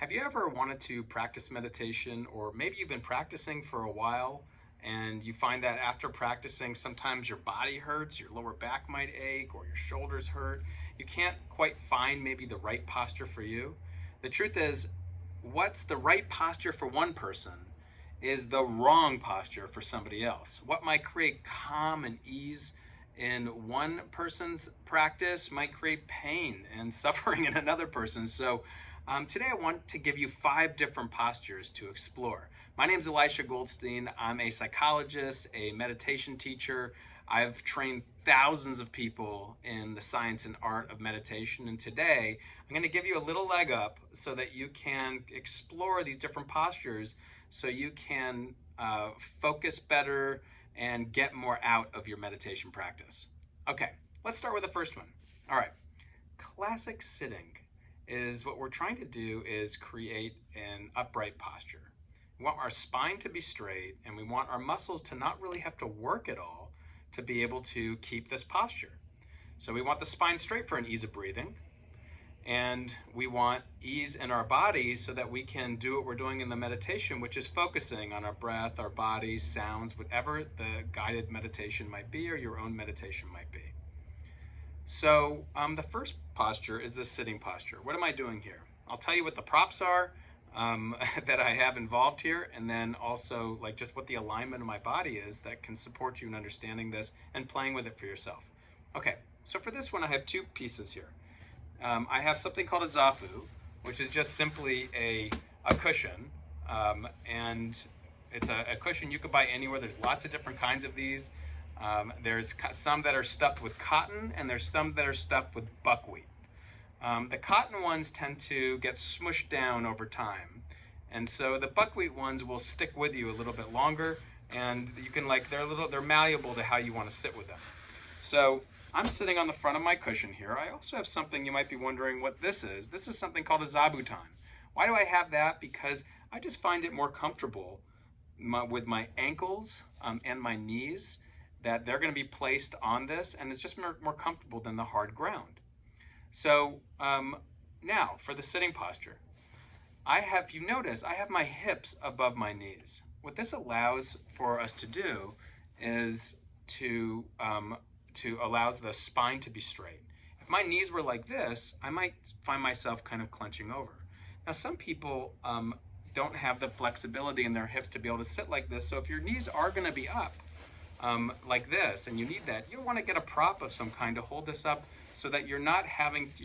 Have you ever wanted to practice meditation, or maybe you've been practicing for a while and you find that after practicing, sometimes your body hurts, your lower back might ache, or your shoulders hurt. You can't quite find maybe the right posture for you. The truth is, what's the right posture for one person is the wrong posture for somebody else. What might create calm and ease in one person's practice might create pain and suffering in another person's. So today I want to give you 5 different postures to explore. My name is Elisha Goldstein. I'm a psychologist, a meditation teacher. I've trained thousands of people in the science and art of meditation, and today I'm going to give you a little leg up so that you can explore these different postures so you can focus better and get more out of your meditation practice. Okay, let's start with the first one. All right, classic sitting is what we're trying to do is create an upright posture. We want our spine to be straight, and we want our muscles to not really have to work at all to be able to keep this posture. So we want the spine straight for an ease of breathing, and we want ease in our body so that we can do what we're doing in the meditation, which is focusing on our breath, our body, sounds, whatever the guided meditation might be or your own meditation might be. So the first posture is the sitting posture. What am I doing here? I'll tell you what the props are that I have involved here, and then also like just what the alignment of my body is that can support you in understanding this and playing with it for yourself. Okay, so for this one I have 2 pieces here. I have something called a zafu, which is just simply a cushion, and it's a cushion you could buy anywhere. There's lots of different kinds of these. There's some that are stuffed with cotton, and there's some that are stuffed with buckwheat. The cotton ones tend to get smushed down over time, and so the buckwheat ones will stick with you a little bit longer, and you can they're malleable to how you want to sit with them. So I'm sitting on the front of my cushion here. I also have something you might be wondering what this is. This is something called a zabuton. Why do I have that? Because I just find it more comfortable with my ankles and my knees, that they're going to be placed on this, and it's just more comfortable than the hard ground. So now for the sitting posture, if you notice, I have my hips above my knees. What this allows for us to do is to allows the spine to be straight. If my knees were like this, I might find myself kind of clenching over. Now, some people don't have the flexibility in their hips to be able to sit like this, so if your knees are going to be up like this, and you need that, you'll want to get a prop of some kind to hold this up so that your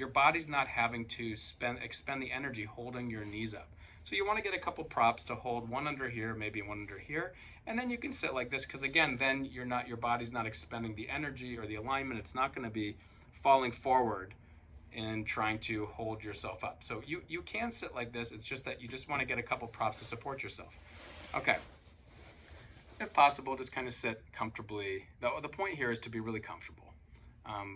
body's not having to expend the energy holding your knees up. So you want to get a couple props to hold one under here, maybe one under here, and then you can sit like this, because again, then your body's not expending the energy or the alignment. It's not going to be falling forward and trying to hold yourself up. So you can sit like this. It's just that you just want to get a couple props to support yourself. Okay. If possible, just kind of sit comfortably. The point here is to be really comfortable.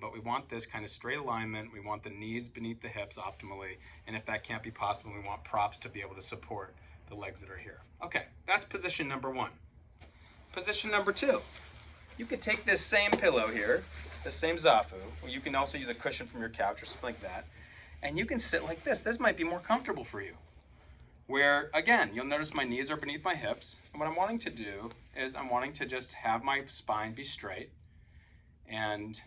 But we want this kind of straight alignment. We want the knees beneath the hips optimally. And if that can't be possible, we want props to be able to support the legs that are here. Okay, that's position number 1. Position number 2. You could take this same pillow here, the same zafu, or you can also use a cushion from your couch or something like that, and you can sit like this. This might be more comfortable for you. Where, again, you'll notice my knees are beneath my hips. And what I'm wanting to do is I'm wanting to just have my spine be straight, and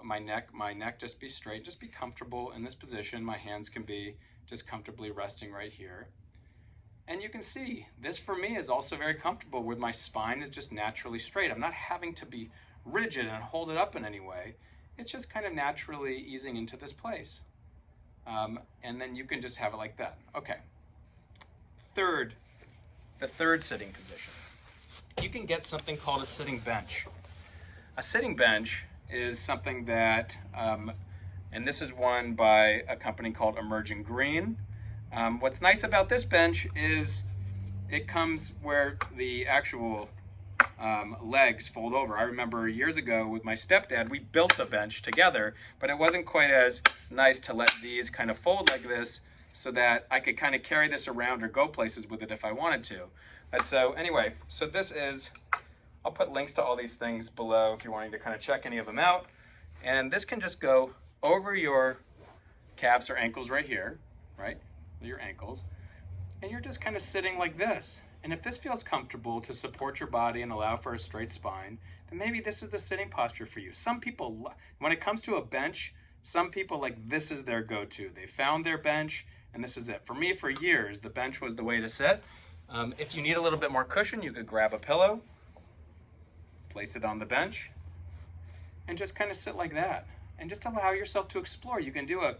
my neck just be straight, just be comfortable in this position. My hands can be just comfortably resting right here. And you can see, this for me is also very comfortable, where my spine is just naturally straight. I'm not having to be rigid and hold it up in any way. It's just kind of naturally easing into this place. And then you can just have it like that. Okay. The third sitting position. You can get something called a sitting bench. A sitting bench is something that, and this is one by a company called Emerging Green. What's nice about this bench is it comes where the actual legs fold over. I remember years ago with my stepdad, we built a bench together, but it wasn't quite as nice to let these kind of fold like this, so that I could kind of carry this around or go places with it if I wanted to. And so anyway, so this is, I'll put links to all these things below if you're wanting to kind of check any of them out. And this can just go over your calves or ankles right here, right? your ankles, and you're just kind of sitting like this. And if this feels comfortable to support your body and allow for a straight spine, then maybe this is the sitting posture for you. Some people, when it comes to a bench, some people like this is their go-to. They found their bench and this is it. For me, for years, the bench was the way to sit. If you need a little bit more cushion, you could grab a pillow, place it on the bench, and just kind of sit like that. And just allow yourself to explore. You can do a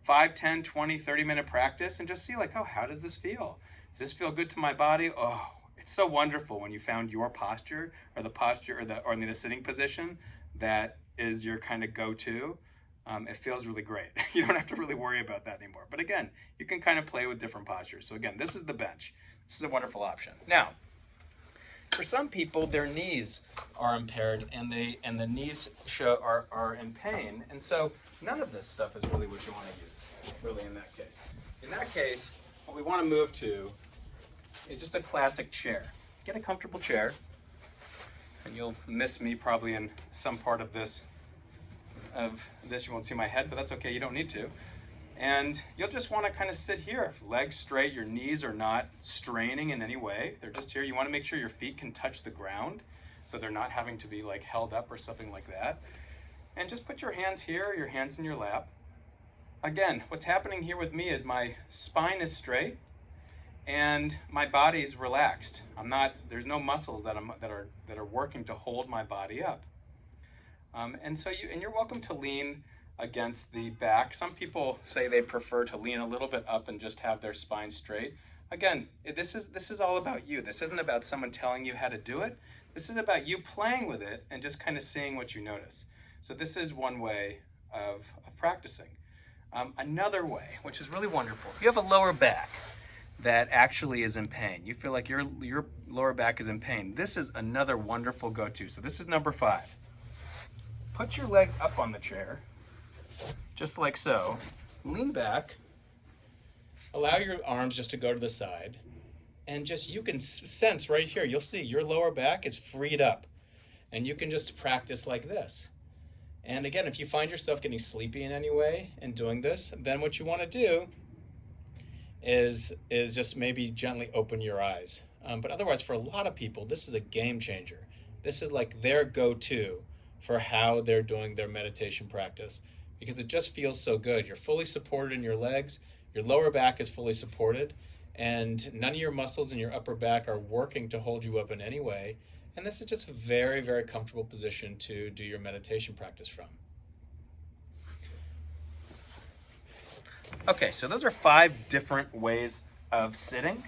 5, 10, 20, 30-minute practice and just see like, oh, how does this feel? Does this feel good to my body? Oh, it's so wonderful when you found your posture or the posture or the sitting position that is your kind of go-to. It feels really great. You don't have to really worry about that anymore. But again, you can kind of play with different postures. So again, this is the bench. This is a wonderful option. Now, for some people, their knees are impaired and the knees are in pain. And so none of this stuff is really what you want to use, really, in that case. In that case, what we want to move to is just a classic chair. Get a comfortable chair, and you'll miss me probably in some part of this. You won't see my head, but that's okay, you don't need to. And you'll just want to kind of sit here, legs straight, your knees are not straining in any way. They're just here. You want to make sure your feet can touch the ground so they're not having to be like held up or something like that. And just put your hands here, your hands in your lap. Again, what's happening here with me is my spine is straight and my body's relaxed. There's no muscles that are working to hold my body up. And you're welcome to lean against the back. Some people say they prefer to lean a little bit up and just have their spine straight. Again, this is all about you. This isn't about someone telling you how to do it. This is about you playing with it and just kind of seeing what you notice. So this is one way of practicing. Another way, which is really wonderful, if you have a lower back that actually is in pain, you feel like your lower back is in pain, this is another wonderful go-to. So this is number 5. Put your legs up on the chair, just like so. Lean back, allow your arms just to go to the side, and just you can sense right here, you'll see your lower back is freed up, and you can just practice like this. And again, if you find yourself getting sleepy in any way and doing this, then what you want to do is just maybe gently open your eyes. But otherwise, for a lot of people, this is a game changer. This is like their go-to for how they're doing their meditation practice, because it just feels so good. You're fully supported in your legs, your lower back is fully supported, and none of your muscles in your upper back are working to hold you up in any way. And this is just a very, very comfortable position to do your meditation practice from. Okay, so those are 5 different ways of sitting.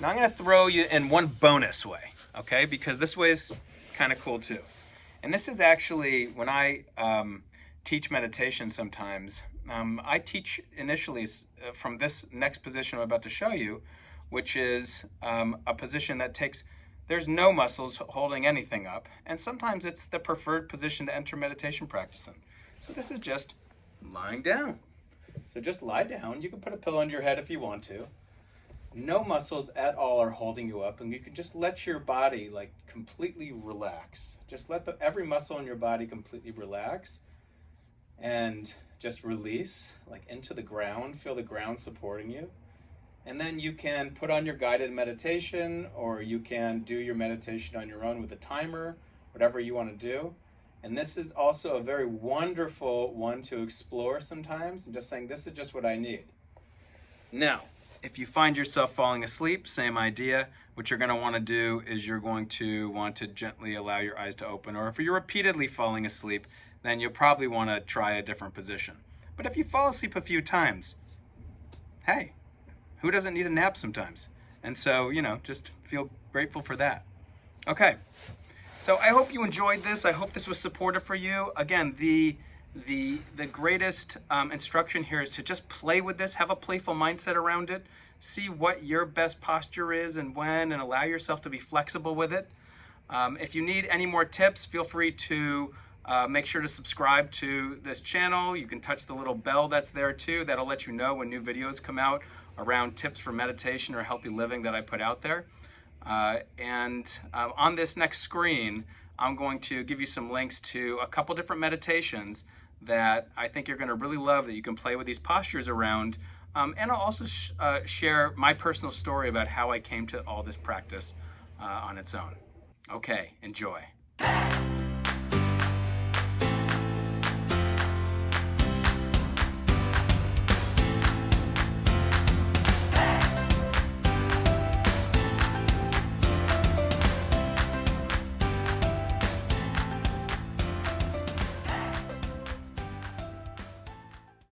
Now I'm going to throw you in one bonus way, okay? Because this way is kind of cool too. And this is actually, when I teach meditation sometimes, I teach initially from this next position I'm about to show you, which is a position that there's no muscles holding anything up. And sometimes it's the preferred position to enter meditation practice in. So this is just lying down. So just lie down. You can put a pillow under your head if you want to. No muscles at all are holding you up, and you can just let your body like completely relax. Just let every muscle in your body completely relax and just release like into the ground. Feel the ground supporting you. And then you can put on your guided meditation, or you can do your meditation on your own with a timer, whatever you want to do. And this is also a very wonderful one to explore sometimes, and just saying, this is just what I need. Now, if you find yourself falling asleep, same idea. What you're going to want to do is you're going to want to gently allow your eyes to open. Or if you're repeatedly falling asleep, then you'll probably want to try a different position. But if you fall asleep a few times, hey, who doesn't need a nap sometimes? And so, just feel grateful for that. Okay, so I hope you enjoyed this. I hope this was supportive for you. Again, the greatest instruction here is to just play with this, have a playful mindset around it, see what your best posture is and when, and allow yourself to be flexible with it. If you need any more tips, feel free to make sure to subscribe to this channel. You can touch the little bell that's there too. That'll let you know when new videos come out around tips for meditation or healthy living that I put out there. On this next screen, I'm going to give you some links to a couple different meditations that I think you're going to really love, that you can play with these postures around And I'll also share my personal story about how I came to all this practice on its own. Okay, enjoy.